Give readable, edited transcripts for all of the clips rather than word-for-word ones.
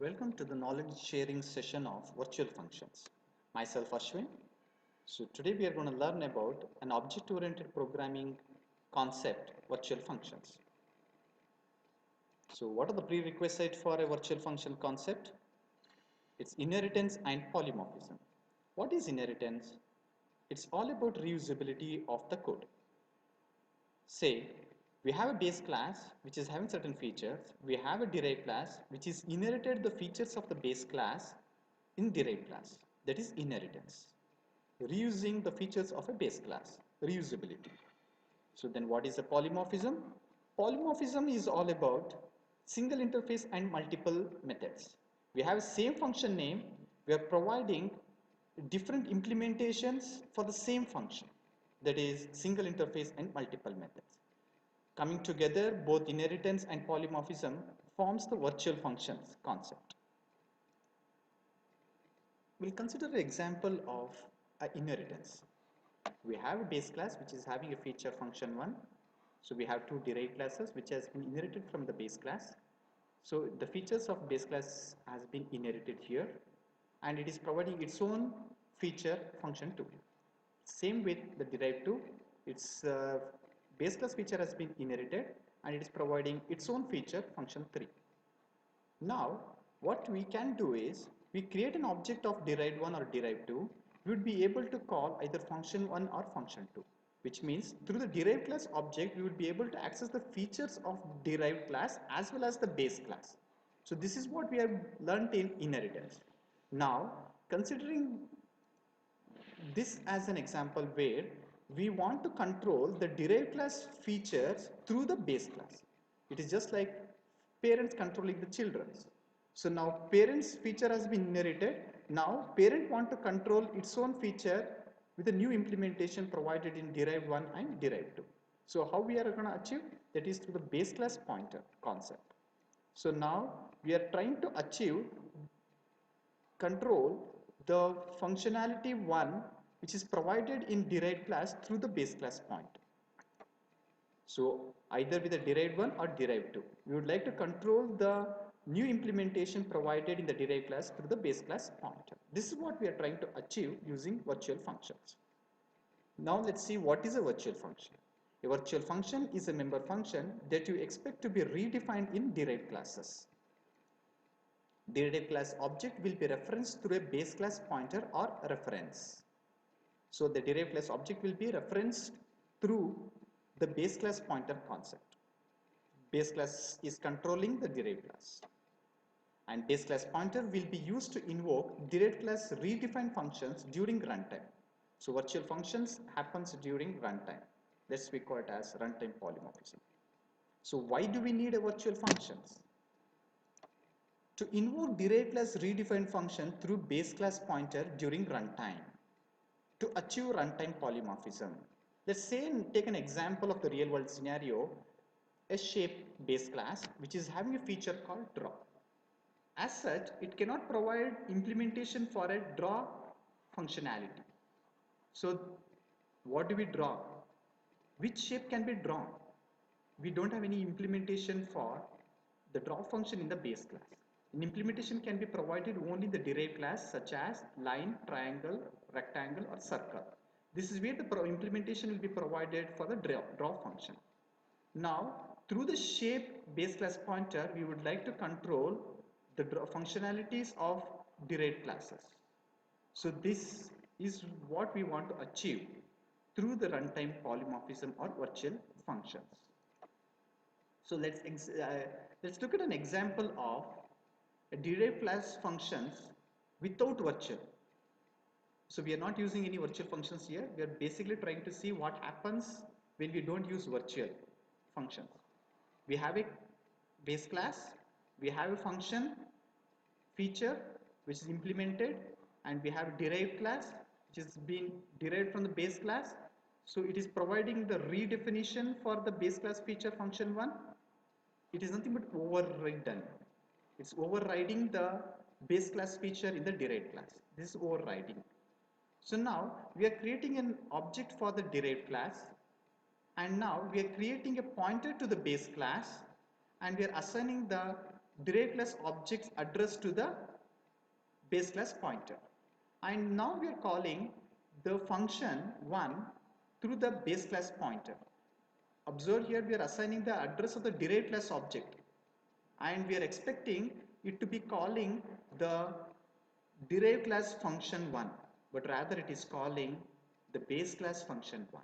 Welcome to the knowledge sharing session of virtual functions. Myself Ashwin. So today we are going to learn about an object-oriented programming concept, virtual functions. So what are the prerequisites for a virtual function concept? It's inheritance and polymorphism. What is inheritance? It's all about reusability of the code. Say we have a base class which is having certain features. We have a derived class which is inherited the features of the base class in derived class. That is inheritance. Reusing the features of a base class. Reusability. So then what is a polymorphism? Polymorphism is all about single interface and multiple methods. We have same function name. We are providing different implementations for the same function. That is single interface and multiple methods. Coming together, both inheritance and polymorphism forms the virtual functions concept. We'll consider an example of inheritance. We have a base class which is having a feature function 1. So we have two derived classes which has been inherited from the base class. So the features of base class has been inherited here and it is providing its own feature function 2. Same with the derived 2, its base class feature has been inherited and it is providing its own feature function 3. Now what we can do is we create an object of derived 1 or derived 2. We would be able to call either function 1 or function 2, which means through the derived class object we would be able to access the features of derived class as well as the base class. So this is what we have learnt in inheritance. Now considering this as an example where we want to control the derived class features through the base class. It is just like parents controlling the children. So now parents feature has been inherited. Now parent want to control its own feature with a new implementation provided in derived 1 and derived 2. So how we are going to achieve? That is through the base class pointer concept. So now we are trying to achieve control the functionality 1 which is provided in derived class through the base class point. So either with the derived 1 or derived 2. We would like to control the new implementation provided in the derived class through the base class pointer. This is what we are trying to achieve using virtual functions. Now let's see what is a virtual function. A virtual function is a member function that you expect to be redefined in derived classes. The derived class object will be referenced through a base class pointer or reference. So the derived class object will be referenced through the base class pointer concept. Base class is controlling the derived class. And base class pointer will be used to invoke derived class redefined functions during runtime. So virtual functions happens during runtime. Let's we call it as runtime polymorphism. So why do we need a virtual functions? To invoke derived class redefined function through base class pointer during runtime to achieve runtime polymorphism. Let's say and take an example of the real world scenario, a shape base class which is having a feature called draw. As such, it cannot provide implementation for a draw functionality. So what do we draw? Which shape can be drawn? We don't have any implementation for the draw function in the base class. An implementation can be provided only in the derived class such as line, triangle, rectangle or circle. This is where the implementation will be provided for the draw function. Now through the shape base class pointer we would like to control the draw functionalities of derived classes. So this is what we want to achieve through the runtime polymorphism or virtual functions. So let's look at an example of a derived class functions without virtual. So we are not using any virtual functions here. We are basically trying to see what happens when we don't use virtual functions. We have a base class, we have a function feature which is implemented, and we have derived class which is being derived from the base class. So it is providing the redefinition for the base class feature function 1. It is nothing but overridden. It's overriding the base class feature in the derived class. This is overriding. So now we are creating an object for the derived class, and now we are creating a pointer to the base class, and we are assigning the derived class object's address to the base class pointer. And now we are calling the function 1 through the base class pointer. Observe here we are assigning the address of the derived class object and we are expecting it to be calling the derived class function 1, but rather it is calling the base class function 1.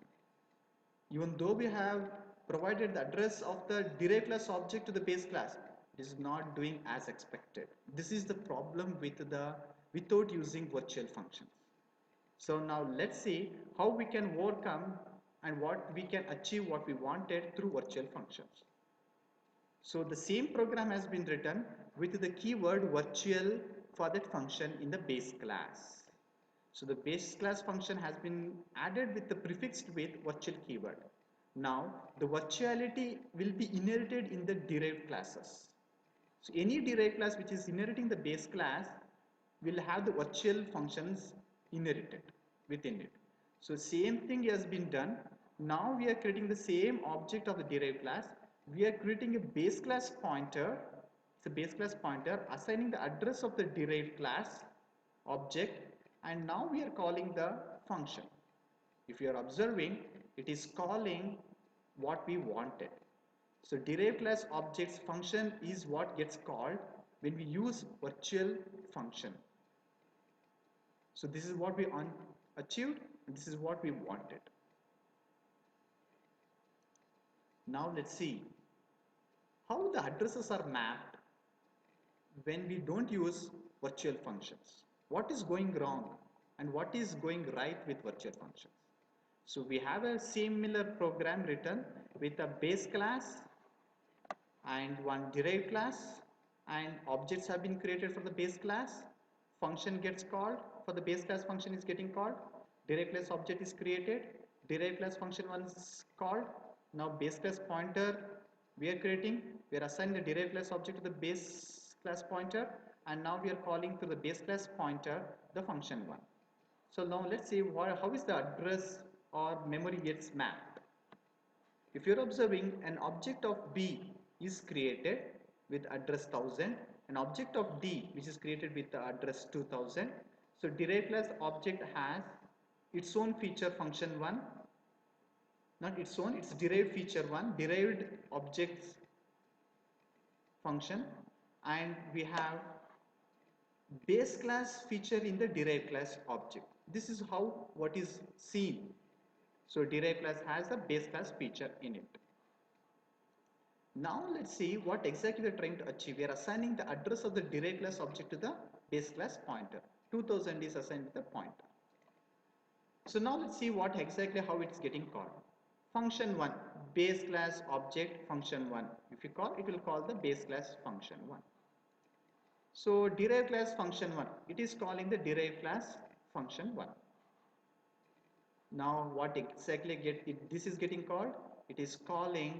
Even though we have provided the address of the derived class object to the base class, it is not doing as expected. This is the problem with the without using virtual functions. So now let's see how we can overcome and what we can achieve what we wanted through virtual functions. So the same program has been written with the keyword virtual for that function in the base class. So the base class function has been added with the prefixed with virtual keyword. Now the virtuality will be inherited in the derived classes. So any derived class which is inheriting the base class will have the virtual functions inherited within it. So same thing has been done. Now we are creating the same object of the derived class. We are creating a base class pointer. It's a base class pointer assigning the address of the derived class object, and now we are calling the function. If you are observing, it is calling what we wanted. So derived class objects function is what gets called when we use virtual function. So this is what we achieved and this is what we wanted. Now let's see how the addresses are mapped when we don't use virtual functions. What is going wrong and what is going right with virtual functions? So we have a similar program written with a base class and one derived class, and objects have been created for the base class. Function gets called for the base class, function is getting called. Derived class object is created. Derived class function 1 is called. Now base class pointer we are creating. We are assigning the derived class object to the base class pointer, and now we are calling to the base class pointer the function 1. So now let's see how is the address or memory gets mapped. If you're observing, an object of B is created with address 1000, an object of D which is created with the address 2000. So derived class object has its own feature function 1, not its own, it's derived feature 1, derived objects function, and we have base class feature in the derived class object. This is how what is seen. So derived class has a base class feature in it. Now let's see what exactly we are trying to achieve. We are assigning the address of the derived class object to the base class pointer. 2000 is assigned to the pointer. So now let's see what exactly how it's getting called. Function 1, base class object function 1. If you call, it will call the base class function 1. So derived class function 1, it is calling the derived class function 1. Now what exactly this is getting called? It is calling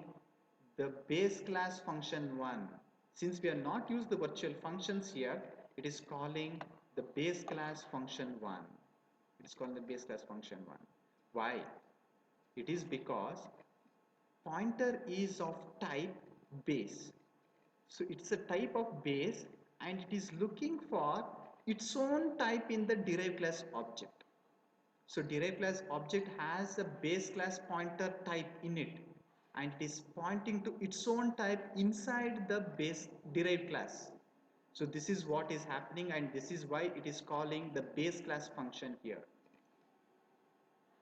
the base class function 1. Since we are not used the virtual functions here, it is calling the base class function 1. It is calling the base class function 1. Why? It is because pointer is of type base. So it's a type of base and it is looking for its own type in the derived class object. So derived class object has a base class pointer type in it, and it is pointing to its own type inside the base derived class. So this is what is happening, and this is why it is calling the base class function here.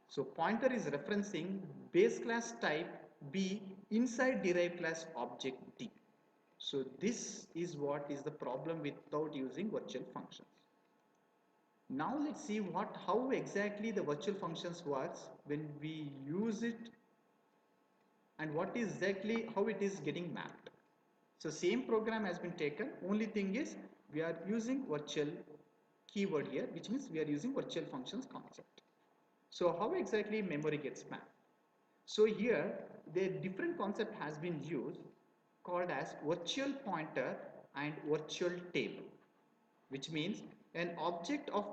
So pointer is referencing base class type B inside derived class object D. So this is what is the problem without using virtual functions. Now let's see how exactly the virtual functions works when we use it, and what is exactly how it is getting mapped. So same program has been taken, only thing is we are using virtual keyword here, which means we are using virtual functions concept. So how exactly memory gets mapped? So here the different concept has been used called as virtual pointer and virtual table, which means an object of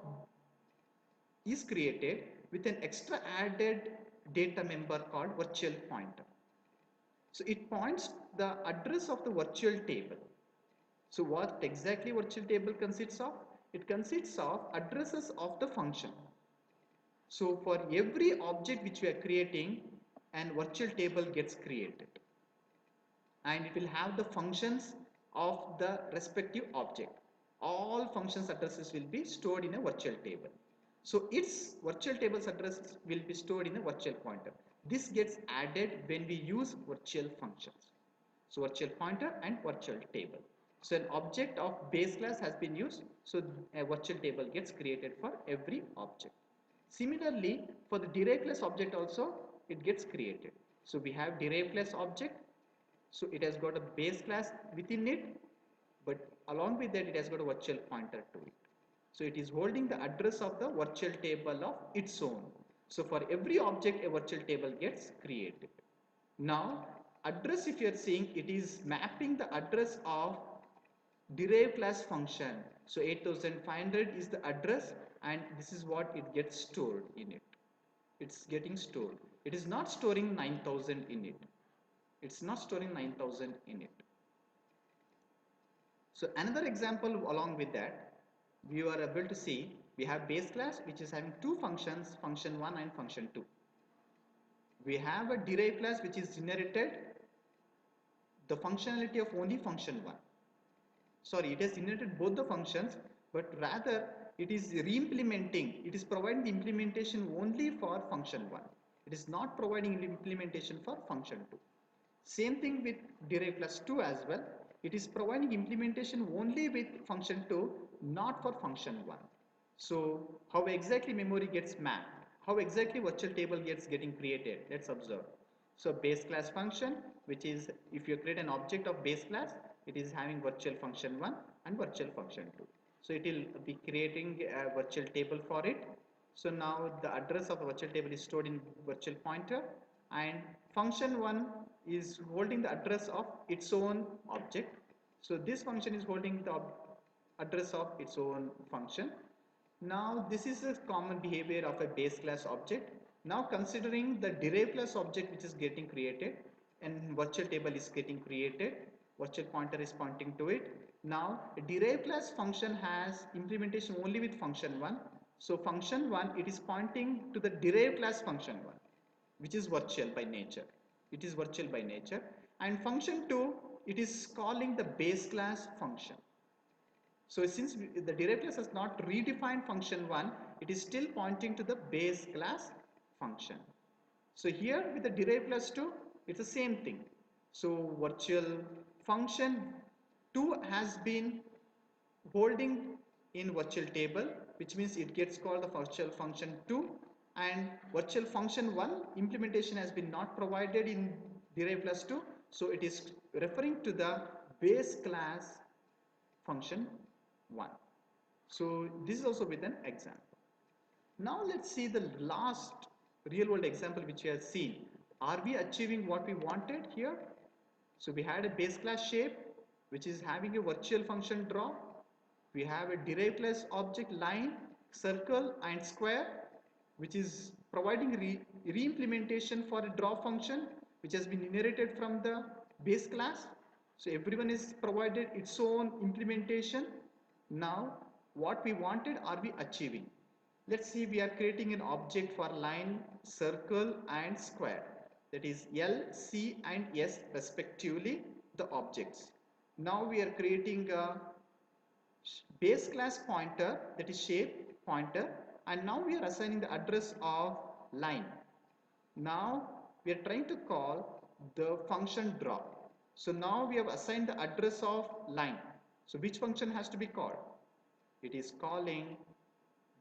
is created with an extra added data member called virtual pointer. So it points the address of the virtual table. So what exactly virtual table consists of? It consists of addresses of the function. So for every object which we are creating, an virtual table gets created, and it will have the functions of the respective object. All functions addresses will be stored in a virtual table. So its virtual table's address will be stored in a virtual pointer. This gets added when we use virtual functions. So virtual pointer and virtual table. So an object of base class has been used, so a virtual table gets created for every object. Similarly, for the derived class object also, it gets created. So we have derived class object, so it has got a base class within it, but along with that it has got a virtual pointer to it. So it is holding the address of the virtual table of its own. So for every object a virtual table gets created. Now address, if you are seeing, it is mapping the address of derived class function. So 8500 is the address, and this is what it gets stored in it. It's getting stored. It is not storing 9000 in it. It's not storing 9000 in it. So another example along with that, we are able to see we have base class which is having two functions, function 1 and function 2. We have a derived class which is generated the functionality of only function 1. Sorry, it has inherited both the functions, but rather it is re-implementing, it is providing the implementation only for function 1. It is not providing the implementation for function 2. Same thing with derived class 2 as well. It is providing implementation only with function 2, not for function 1. So how exactly memory gets mapped? How exactly virtual table gets getting created? Let's observe. So base class function, which is if you create an object of base class, it is having virtual function 1 and virtual function 2. So it will be creating a virtual table for it. So now the address of the virtual table is stored in virtual pointer, and function 1 is holding the address of its own object. So this function is holding the address of its own function. Now this is a common behavior of a base class object. Now considering the derived class object which is getting created and virtual table is getting created, virtual pointer is pointing to it. Now a derived class function has implementation only with function 1. So function 1, it is pointing to the derived class function 1, which is virtual by nature. It is virtual by nature. And function 2, it is calling the base class function. So since the derived class has not redefined function 1, it is still pointing to the base class function. So here with the derived class 2, it's the same thing. So virtual function 2 has been holding in virtual table, which means it gets called the virtual function 2, and virtual function 1 implementation has been not provided in derived class 2, so it is referring to the base class function 1. So this is also with an example. Now let's see the last real world example which we have seen. Are we achieving what we wanted here? So we had a base class shape which is having a virtual function draw. We have a derived class object line, circle and square, which is providing re-implementation for a draw function which has been inherited from the base class. So everyone is provided its own implementation. Now what we wanted are we achieving? Let's see, we are creating an object for line, circle and square, that is L, C and S respectively, the objects. Now we are creating a base class pointer, that is shape pointer, and now we are assigning the address of line. Now we are trying to call the function draw. So now we have assigned the address of line. So which function has to be called? It is calling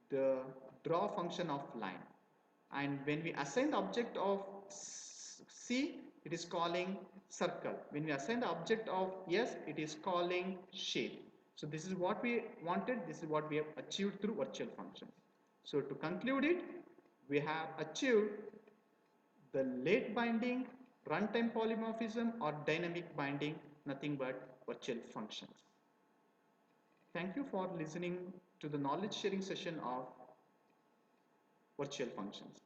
the draw function of line. And when we assign the object of C, it is calling circle. When we assign the object of S, it is calling shape. So this is what we wanted, this is what we have achieved through virtual functions. So to conclude it, we have achieved the late binding, runtime polymorphism or dynamic binding, nothing but virtual functions. Thank you for listening to the knowledge sharing session of virtual functions.